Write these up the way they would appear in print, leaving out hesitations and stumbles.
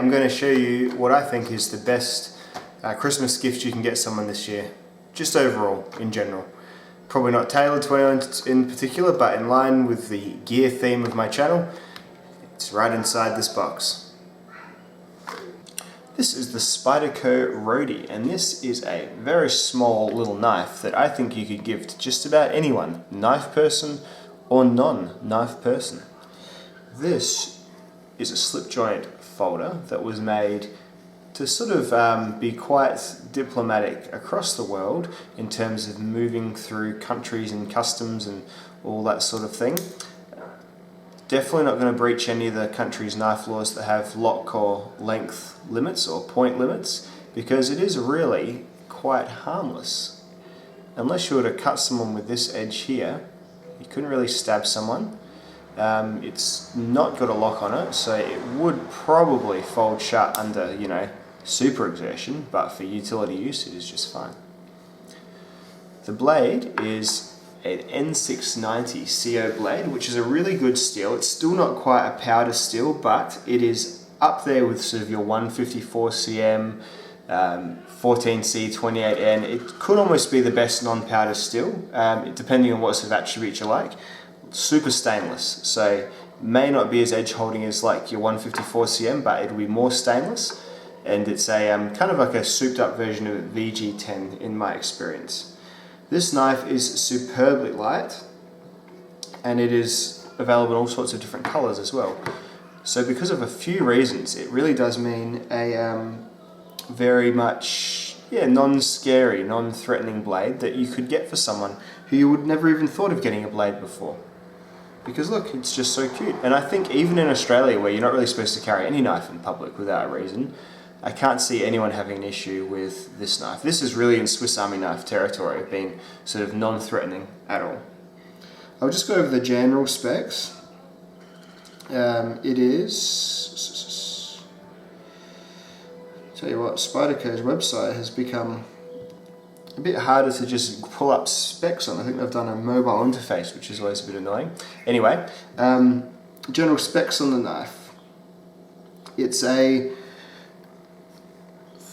I'm going to show you what I think is the best Christmas gift you can get someone this year, just overall, in general. Probably not tailored to anyone in particular, but in line with the gear theme of my channel. It's right inside this box. This is the Spyderco Roadie, and this is a very small little knife that I think you could give to just about anyone, knife person or non-knife person. This is a slip joint folder that was made to sort of be quite diplomatic across the world in terms of moving through countries and customs and all that sort of thing. Definitely not going to breach any of the country's knife laws that have lock or length limits or point limits, because it is really quite harmless. Unless you were to cut someone with this edge here, you couldn't really stab someone. It's not got a lock on it, so it would probably fold shut under, super exertion, but for utility use it is just fine. The blade is an N690 CO blade, which is a really good steel. It's still not quite a powder steel, but it is up there with sort of your 154 cm, 14C, 28N. It could almost be the best non-powder steel, depending on what sort of attributes you like. Super stainless, so may not be as edge holding as like your 154 cm, but it'll be more stainless. And it's a kind of like a souped up version of VG10 in my experience. This knife is superbly light, and it is available in all sorts of different colors as well. So because of a few reasons, it really does mean a very much non-scary, non-threatening blade that you could get for someone who you would never even thought of getting a blade before. Because look, it's just so cute. And I think even in Australia, where you're not really supposed to carry any knife in public without a reason, I can't see anyone having an issue with this knife. This is really in Swiss Army knife territory of being sort of non-threatening at all. I'll just go over the general specs. It is... Tell you what, Spyderco's website has become a bit harder to just pull up specs on. I think they've done a mobile interface, which is always a bit annoying. Anyway, general specs on the knife. It's a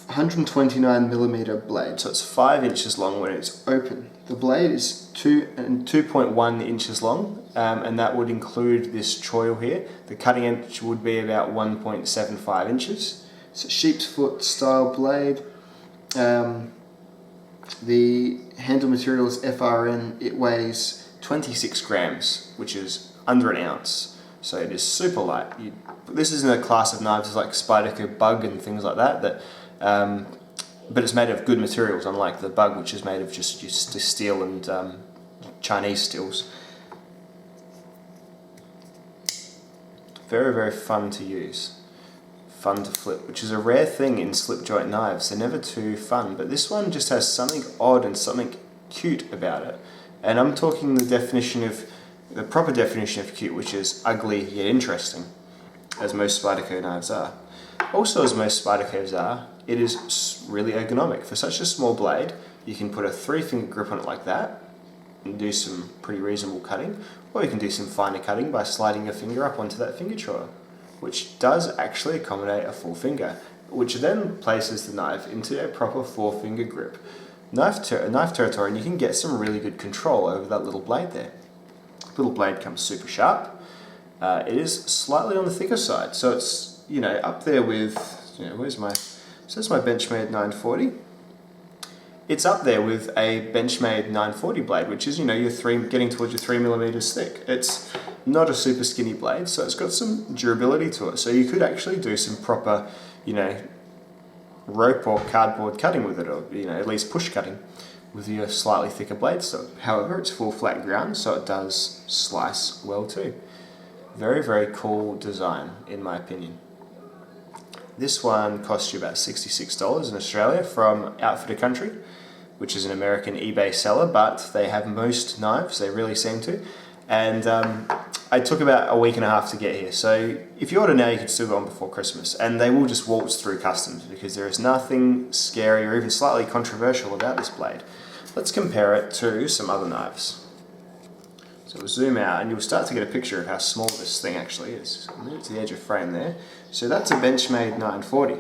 129mm blade, so it's 5 inches long when it's open. The blade is 2.1 inches long, and that would include this choil here. The cutting edge would be about 1.75 inches. It's a sheep's foot style blade. The handle material is FRN. It weighs 26 grams, which is under an ounce. So it is super light. This is in a class of knives like Spyderco Bug and things like that. But it's made of good materials, unlike the Bug, which is made of just steel and Chinese steels. Very, very fun to use. Fun to flip, which is a rare thing in slip joint knives. They're never too fun, but this one just has something odd and something cute about it. And I'm talking the proper definition of cute, which is ugly yet interesting, as most Spyderco knives are. Also, as most Spydercos are, it is really ergonomic. For such a small blade, you can put a 3-finger grip on it like that and do some pretty reasonable cutting, or you can do some finer cutting by sliding your finger up onto that finger choil, which does actually accommodate a full finger, which then places the knife into a proper 4-finger grip. Knife territory, and you can get some really good control over that little blade there. The little blade comes super sharp. It is slightly on the thicker side, so it's up there with, so that's my Benchmade 940. It's up there with a Benchmade 940 blade, which is, getting towards your 3mm thick. It's not a super skinny blade, so it's got some durability to it. So you could actually do some proper, rope or cardboard cutting with it, or, at least push cutting with your slightly thicker blade stock. However, it's full flat ground, so it does slice well too. Very, very cool design, in my opinion. This one costs you about $66 in Australia from Outfitter Country, which is an American eBay seller, but they have most knives, they really seem to. And I took about a week and a half to get here, so if you order now you can still go on before Christmas, and they will just waltz through customs because there is nothing scary or even slightly controversial about this blade. Let's compare it to some other knives. So we'll zoom out and you'll start to get a picture of how small this thing actually is. So move to the edge of frame there. So that's a Benchmade 940.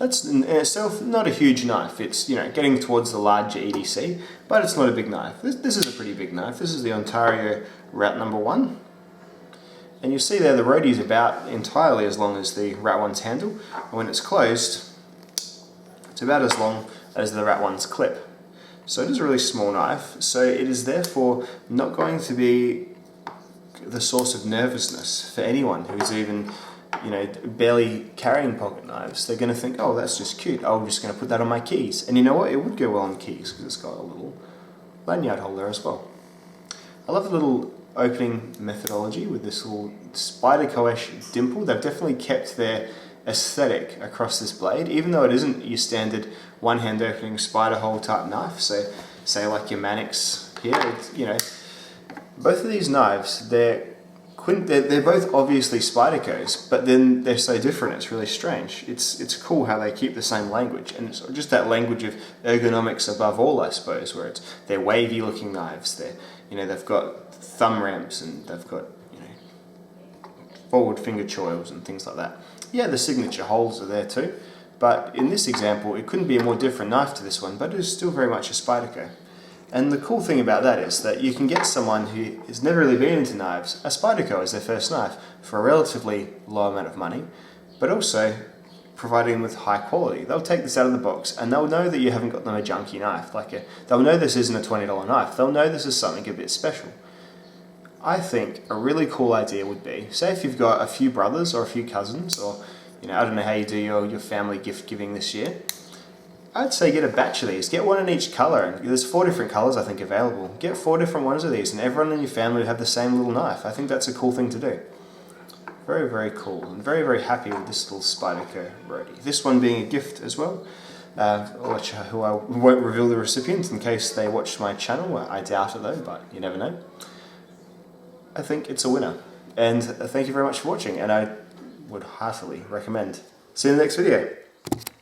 That's in itself not a huge knife. It's, you know, getting towards the larger EDC, but it's not a big knife. This is a pretty big knife. This is the Ontario Route number 1. And you'll see there the Roadie is about entirely as long as the Route 1's handle. And when it's closed, it's about as long as the Route 1's clip. So it is a really small knife, so it is therefore not going to be the source of nervousness for anyone who's even, you know, barely carrying pocket knives. They're going to think, oh, that's just cute, I'm just going to put that on my keys. And you know what, it would go well on keys because it's got a little lanyard holder as well. I love the little opening methodology with this little Spyderco-ish dimple. They've definitely kept their aesthetic across this blade, even though it isn't your standard one-hand opening spider hole type knife. So say like your Mannix here, it's, you know, both of these knives, they're both obviously Spydercos, but then they're so different, it's really strange. It's cool how they keep the same language, and it's just that language of ergonomics above all, I suppose, where they're wavy looking knives, they've got thumb ramps and they've got, you know, forward finger choils and things like that. Yeah, the signature holes are there too, but in this example it couldn't be a more different knife to this one, but it is still very much a Spyderco. And the cool thing about that is that you can get someone who has never really been into knives a Spyderco as their first knife for a relatively low amount of money, but also providing them with high quality. They'll take this out of the box and they'll know that you haven't got them a junky knife. They'll know this isn't a $20 knife. They'll know this is something a bit special. I think a really cool idea would be, say if you've got a few brothers or a few cousins, or, you know, I don't know how you do your family gift giving this year, I'd say get a batch of these. Get one in each colour, and there's 4 different colours I think available. Get 4 different ones of these and everyone in your family would have the same little knife. I think that's a cool thing to do. Very, very cool, and very, very happy with this little Spyderco Roadie. This one being a gift as well, who I won't reveal the recipient in case they watch my channel. I doubt it though, but you never know. I think it's a winner, and thank you very much for watching, and I would heartily recommend. See you in the next video.